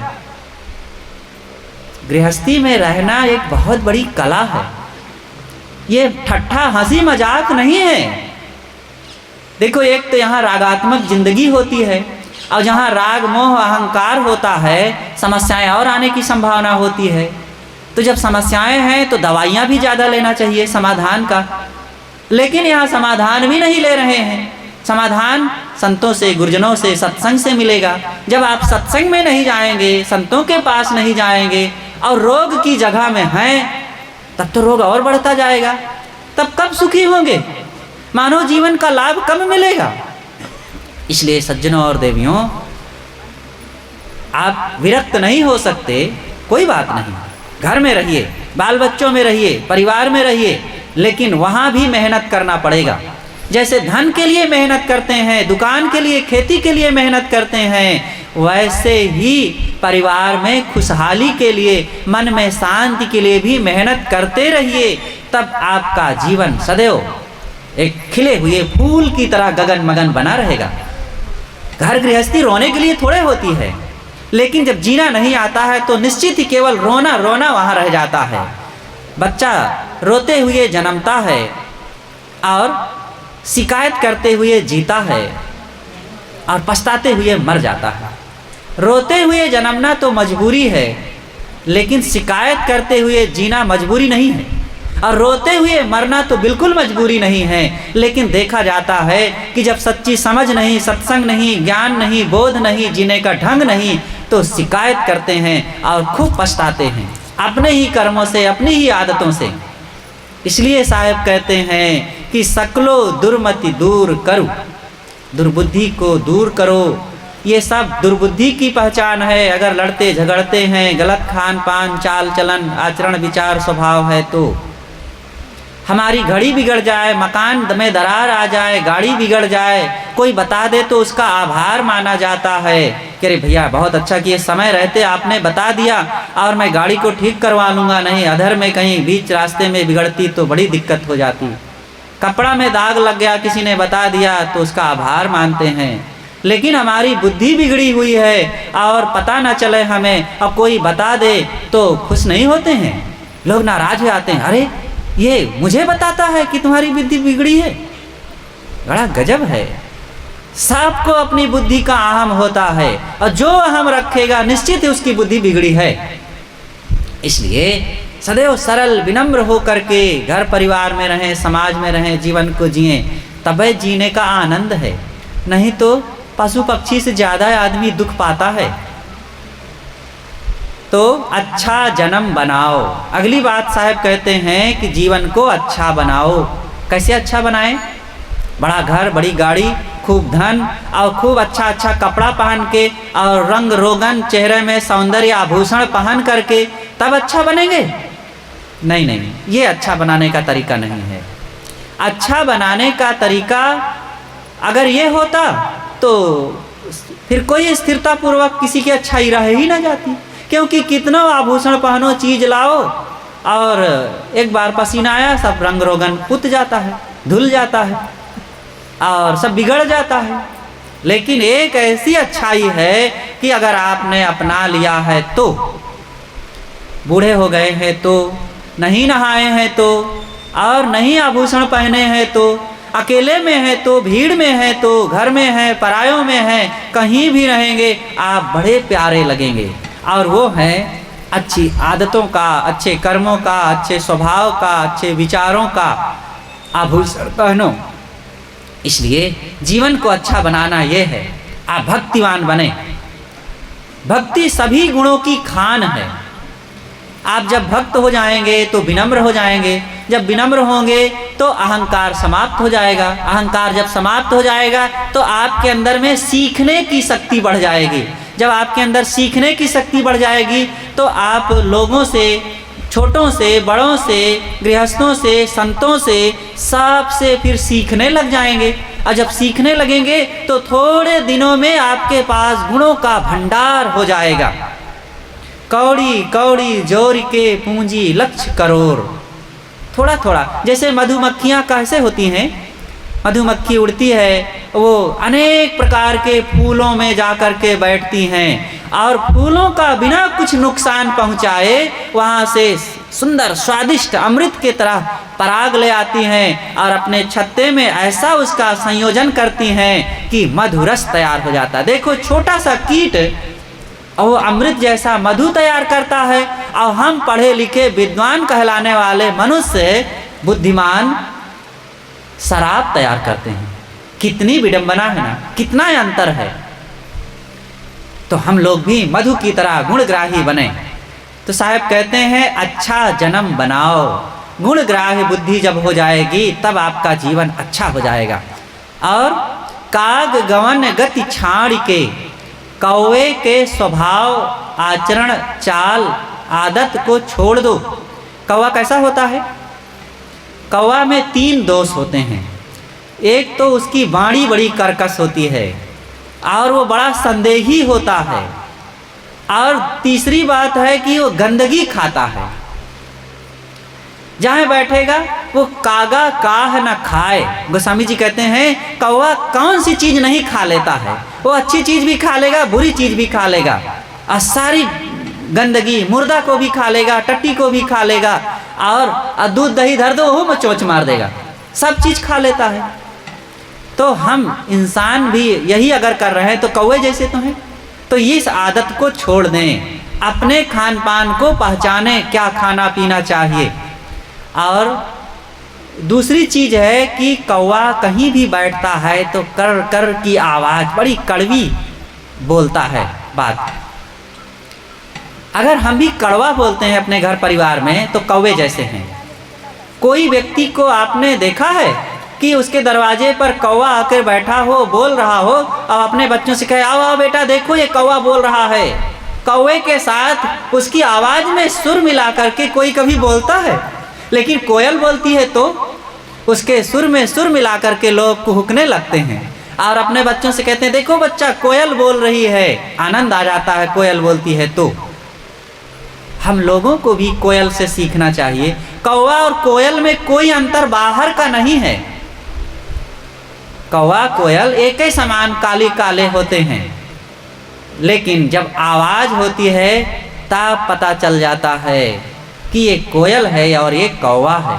गृहस्थी में रहना एक बहुत बड़ी कला है, ये ठट्ठा हंसी मजाक नहीं है। देखो एक तो यहाँ रागात्मक जिंदगी होती है और जहाँ राग मोह अहंकार होता है समस्याएं और आने की संभावना होती है। तो जब समस्याएं हैं तो दवाइयाँ भी ज़्यादा लेना चाहिए समाधान का, लेकिन यहाँ समाधान भी नहीं ले रहे हैं। समाधान संतों से, गुरुजनों से, सत्संग से मिलेगा। जब आप सत्संग में नहीं जाएंगे, संतों के पास नहीं जाएंगे और रोग की जगह में हैं, तब तो रोग और बढ़ता जाएगा। तब कब सुखी होंगे? मानव जीवन का लाभ कब मिलेगा? इसलिए सज्जनों और देवियों, आप विरक्त नहीं हो सकते, कोई बात नहीं, घर में रहिए, बाल बच्चों में रहिए, परिवार में रहिए, लेकिन वहाँ भी मेहनत करना पड़ेगा। जैसे धन के लिए मेहनत करते हैं, दुकान के लिए, खेती के लिए मेहनत करते हैं, वैसे ही परिवार में खुशहाली के लिए, मन में शांति के लिए भी मेहनत करते रहिए। तब आपका जीवन सदैव एक खिले हुए फूल की तरह गगन मगन बना रहेगा। घर गृहस्थी रोने के लिए थोड़े होती है, लेकिन जब जीना नहीं आता है तो निश्चित ही केवल रोना रोना वहाँ रह जाता है। बच्चा रोते हुए जन्मता है और शिकायत करते हुए जीता है और पछताते हुए मर जाता है। रोते हुए जन्मना तो मजबूरी है, लेकिन शिकायत करते हुए जीना मजबूरी नहीं है, और रोते हुए मरना तो बिल्कुल मजबूरी नहीं है। लेकिन देखा जाता है कि जब सच्ची समझ नहीं, सत्संग नहीं, ज्ञान नहीं, बोध नहीं, जीने का ढंग नहीं, तो शिकायत करते हैं और खूब पछताते हैं अपने ही कर्मों से, अपनी ही आदतों से। इसलिए साहब कहते हैं कि सकलो दुर्मति दूर करो, दुर्बुद्धि को दूर करो। ये सब दुर्बुद्धि की पहचान है। अगर लड़ते झगड़ते हैं, गलत खान पान, चाल चलन, आचरण, विचार, स्वभाव है, तो हमारी घड़ी बिगड़ जाए, मकान में दरार आ जाए, गाड़ी बिगड़ जाए, कोई बता दे तो उसका आभार माना जाता है कि अरे भैया बहुत अच्छा कि ये समय रहते आपने बता दिया और मैं गाड़ी को ठीक करवा लूँगा, नहीं अधर में कहीं बीच रास्ते में बिगड़ती तो बड़ी दिक्कत हो जाती। कपड़ा में दाग लग गया, किसी ने बता दिया तो उसका आभार मानते हैं। लेकिन हमारी बुद्धि बिगड़ी हुई है और पता ना चले हमें, अब कोई बता दे तो खुश नहीं होते हैं, लोग नाराज हो जाते हैं। अरे ये मुझे बताता है कि तुम्हारी बुद्धि बिगड़ी है, बड़ा गजब है। सबको अपनी बुद्धि का अहम होता है, और जो अहम रखेगा निश्चित ही उसकी बुद्धि बिगड़ी है। इसलिए सदैव सरल विनम्र हो करके घर परिवार में रहें, समाज में रहें, जीवन को जिएं, तबे जीने का आनंद है। नहीं तो पशु पक्षी से ज़्यादा आदमी दुख पाता है। तो अच्छा जन्म बनाओ। अगली बात साहब कहते हैं कि जीवन को अच्छा बनाओ। कैसे अच्छा बनाएं? बड़ा घर, बड़ी गाड़ी, खूब धन और खूब अच्छा अच्छा कपड़ा पहन के और रंग रोगन चेहरे में सौंदर्य आभूषण पहन करके तब अच्छा बनेंगे? नहीं नहीं, ये अच्छा बनाने का तरीका नहीं है। अच्छा बनाने का तरीका अगर ये होता तो फिर कोई स्थिरता पूर्वक किसी की अच्छाई रह ही ना जाती। क्योंकि कितना आभूषण पहनो, चीज लाओ, और एक बार पसीना आया सब रंग रोगन पुत जाता है, धुल जाता है और सब बिगड़ जाता है। लेकिन एक ऐसी अच्छाई है कि अगर आपने अपना लिया है तो, बूढ़े हो गए हैं तो, नहीं नहाए हैं तो, और नहीं आभूषण पहने हैं तो, अकेले में है तो, भीड़ में है तो, घर में है, परायों में है, कहीं भी रहेंगे आप बड़े प्यारे लगेंगे। और वो है अच्छी आदतों का, अच्छे कर्मों का, अच्छे स्वभाव का, अच्छे विचारों का आभूषण पहनो। इसलिए जीवन को अच्छा बनाना ये है, आप भक्तिवान बने। भक्ति सभी गुणों की खान है। आप जब भक्त हो जाएंगे तो विनम्र हो जाएंगे, जब विनम्र होंगे तो अहंकार समाप्त हो जाएगा, अहंकार जब समाप्त हो जाएगा तो आपके अंदर में सीखने की शक्ति बढ़ जाएगी। जब आपके अंदर सीखने की शक्ति बढ़ जाएगी तो आप लोगों से, छोटों से, बड़ों से, गृहस्थों से, संतों से, सबसे फिर सीखने लग जाएंगे। और जब सीखने लगेंगे तो थोड़े दिनों में आपके पास गुणों का भंडार हो जाएगा। कौड़ी कौड़ी जोर के पूंजी लक्ष्य करोड़। थोड़ा थोड़ा, जैसे मधुमक्खियाँ कैसे होती हैं, मधुमक्खी उड़ती है, वो अनेक प्रकार के फूलों में जा कर के बैठती हैं और फूलों का बिना कुछ नुकसान पहुँचाए वहाँ से सुंदर स्वादिष्ट अमृत की तरह पराग ले आती हैं और अपने छत्ते में ऐसा उसका संयोजन करती हैं कि मधुरस तैयार हो जाता है। देखो, छोटा सा कीट और वो अमृत जैसा मधु तैयार करता है, और हम पढ़े लिखे विद्वान कहलाने वाले मनुष्य बुद्धिमान शराब तैयार करते हैं। कितनी विडंबना है ना, कितना अंतर है। तो हम लोग भी मधु की तरह गुणग्राही बने। तो साहब कहते हैं अच्छा जन्म बनाओ। गुणग्राही बुद्धि जब हो जाएगी तब आपका जीवन अच्छा हो जाएगा। और काग गवन गति छाड़ के, कौवे के स्वभाव, आचरण, चाल, आदत को छोड़ दो। कौवा कैसा होता है? कौवा में 3 दोष होते हैं। एक तो उसकी वाणी बड़ी कर्कश होती है और वो बड़ा संदेही होता है, और तीसरी बात है कि वो गंदगी खाता है। जहाँ बैठेगा वो कागा काह न खाए। गोस्वामी जी कहते हैं कौवा कौन सी चीज़ नहीं खा लेता है, वो अच्छी चीज़ भी खा लेगा, बुरी चीज़ भी खा लेगा, और सारी गंदगी, मुर्दा को भी खा लेगा, टट्टी को भी खा लेगा, और दूध दही धर दो वो में चोंच मार देगा, सब चीज़ खा लेता है। तो हम इंसान भी यही अगर कर रहे हैं तो कौवे जैसे तो हैं। तो इस आदत को छोड़ दें, अपने खान पान को पहचानें, क्या खाना पीना चाहिए। और दूसरी चीज़ है कि कौवा कहीं भी बैठता है तो कर कर की आवाज़ बड़ी कड़वी बोलता है बात। अगर हम भी कड़वा बोलते हैं अपने घर परिवार में तो कौवे जैसे हैं। कोई व्यक्ति को आपने देखा है कि उसके दरवाजे पर कौवा आकर बैठा हो, बोल रहा हो, और अपने बच्चों से कहे आओ आओ बेटा देखो ये कौवा बोल रहा है। कौवे के साथ उसकी आवाज़ में सुर मिला करके कोई कभी बोलता है? लेकिन कोयल बोलती है तो उसके सुर में सुर मिला करके लोग कुहुकने लगते हैं और अपने बच्चों से कहते हैं देखो बच्चा कोयल बोल रही है, आनंद आ जाता है कोयल बोलती है। तो हम लोगों को भी कोयल से सीखना चाहिए। कौवा और कोयल में कोई अंतर बाहर का नहीं है। कौवा कोयल एक ही समान काले काले होते हैं, लेकिन जब आवाज़ होती है तब पता चल जाता है कि ये कोयल है और ये कौवा है।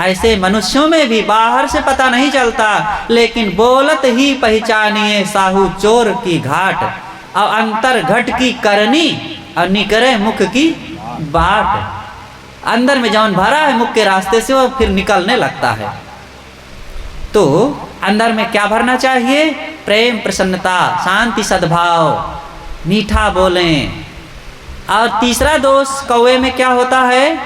ऐसे मनुष्यों में भी बाहर से पता नहीं चलता, लेकिन बोलत ही पहचानिए साहू चोर की घाट, और अंतर घट की करनी और निकरे मुख की बाट। अंदर में जौन भरा है मुख के रास्ते से वो फिर निकलने लगता है। तो अंदर में क्या भरना चाहिए? प्रेम, प्रसन्नता, शांति, सद्भाव, मीठा बोलें। और तीसरा दोष कौवे में क्या होता है?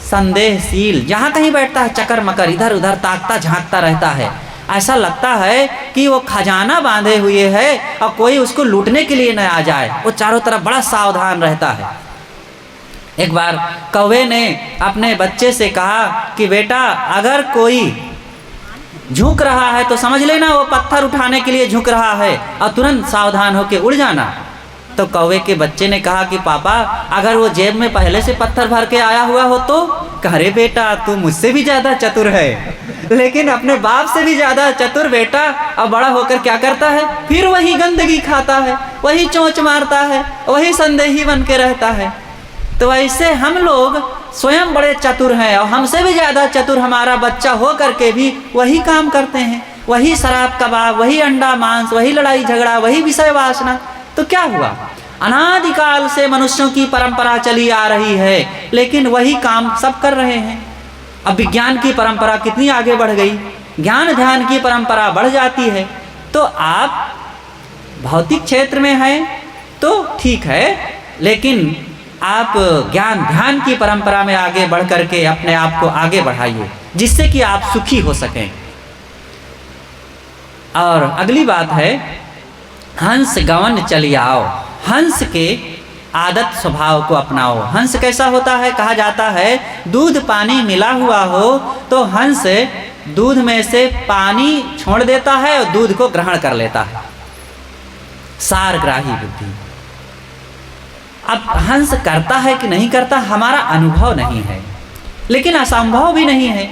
संदेहशील। जहाँ कहीं बैठता है चकर मकर, इधर उधर ताकता झांकता रहता है। ऐसा लगता है कि वो खजाना बांधे हुए है और कोई उसको लूटने के लिए न आ जाए। वो चारों तरफ बड़ा सावधान रहता है। एक बार कौवे ने अपने बच्चे से कहा कि बेटा, अगर कोई झुक रहा है तो समझ लेना वो पत्थर उठाने के लिए झुक रहा है और तुरंत सावधान होकर उड़ जाना। तो कौवे के बच्चे ने कहा कि पापा, अगर वो जेब में पहले से पत्थर भर के आया हुआ हो तो? अरे बेटा, तू मुझसे भी ज़्यादा चतुर है, लेकिन अपने बाप से भी ज़्यादा चतुर बेटा। अब बड़ा होकर क्या करता है? फिर वही गंदगी खाता है, वही चोंच मारता है, वही संदेही बन के रहता है। तो ऐसे हम लोग स्वयं बड़े चतुर हैं और हमसे भी ज़्यादा चतुर हमारा बच्चा हो करके भी वही काम करते हैं, वही शराब कबाब, वही अंडा मांस, वही लड़ाई झगड़ा, वही विषय वासना। तो क्या हुआ? अनादिकाल से मनुष्यों की परंपरा चली आ रही है, लेकिन वही काम सब कर रहे हैं। अब विज्ञान की परंपरा कितनी आगे बढ़ गई, ज्ञान ध्यान की परंपरा बढ़ जाती है। तो आप भौतिक क्षेत्र में हैं तो ठीक है, लेकिन आप ज्ञान ध्यान की परंपरा में आगे बढ़ करके अपने आप को आगे बढ़ाइए, जिससे कि आप सुखी हो सकें। और अगली बात है, हंस गवन चली आओ। हंस के आदत स्वभाव को अपनाओ। हंस कैसा होता है? कहा जाता है दूध पानी मिला हुआ हो तो हंस दूध में से पानी छोड़ देता है और दूध को ग्रहण कर लेता है। सारग्राही बुद्धि। अब हंस करता है कि नहीं करता हमारा अनुभव नहीं है, लेकिन असंभव भी नहीं है।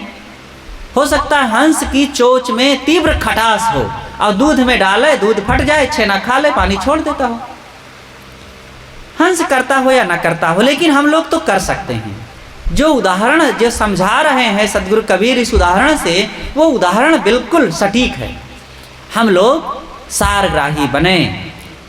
हो सकता है हंस की चोंच में तीव्र खटास हो और दूध में डाले, दूध फट जाए, छेना खा ले, पानी छोड़ देता हो। हंस करता हो या ना करता हो, लेकिन हम लोग तो कर सकते हैं। जो उदाहरण जो समझा रहे हैं सदगुरु कबीर इस उदाहरण से, वो उदाहरण बिल्कुल सटीक है। हम लोग सारग्राही बने,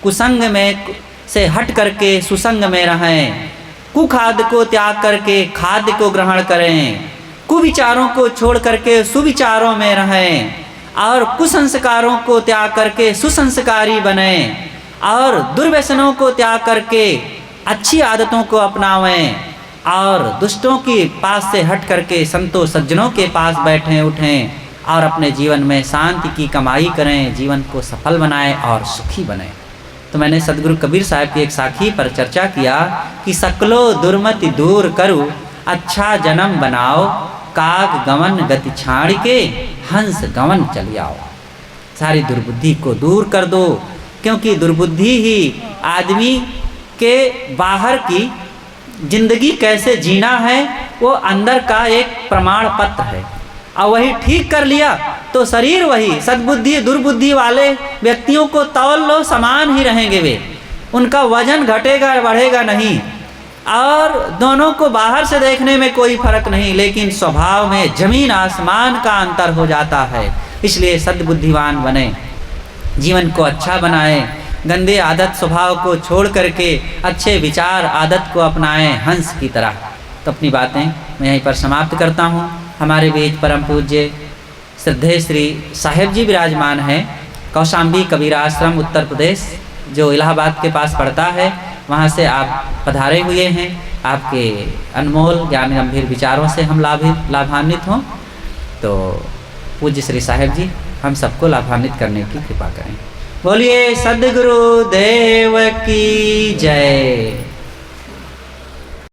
कुसंग में से हट करके सुसंग में रहें, कुखाद्य को त्याग करके खाद्य को ग्रहण करें, कुविचारों को छोड़ करके सुविचारों में रहें, और कुसंस्कारों को त्याग करके सुसंस्कारी बने, और दुर्व्यसनों को त्याग करके अच्छी आदतों को अपनावें, और दुष्टों के पास से हट करके संतों सज्जनों के पास बैठें उठें, और अपने जीवन में शांति की कमाई करें, जीवन को सफल बनाएं और सुखी बनें। तो मैंने सदगुरु कबीर साहब की एक साखी पर चर्चा किया कि सकलो दुर्मति दूर करो, अच्छा जन्म बनाओ, काग गमन गति छाड़ के हंस गमन चली आओ। सारी दुर्बुद्धि को दूर कर दो, क्योंकि दुर्बुद्धि ही आदमी के बाहर की जिंदगी कैसे जीना है वो अंदर का एक प्रमाण पत्र है। और वही ठीक कर लिया तो शरीर वही। सद्बुद्धि दुर्बुद्धि वाले व्यक्तियों को तौल लो, समान ही रहेंगे वे, उनका वजन घटेगा बढ़ेगा नहीं, और दोनों को बाहर से देखने में कोई फर्क नहीं, लेकिन स्वभाव में जमीन आसमान का अंतर हो जाता है। इसलिए सद्बुद्धिवान बने, जीवन को अच्छा बनाएं, गंदे आदत स्वभाव को छोड़ करके अच्छे विचार आदत को अपनाएं हंस की तरह। तो अपनी बातें मैं यहीं पर समाप्त करता हूँ। हमारे बीच परम पूज्य श्रद्धेय श्री साहेब जी विराजमान हैं, कौशाम्बी कबीर आश्रम उत्तर प्रदेश, जो इलाहाबाद के पास पड़ता है। वहाँ से आप पधारे हुए हैं। आपके अनमोल ज्ञान गंभीर विचारों से हम लाभान्वित हों। तो पूज्य श्री साहेब जी हम सबको लाभान्वित करने की कृपा करें। बोलिए सद्गुरु देव की जय।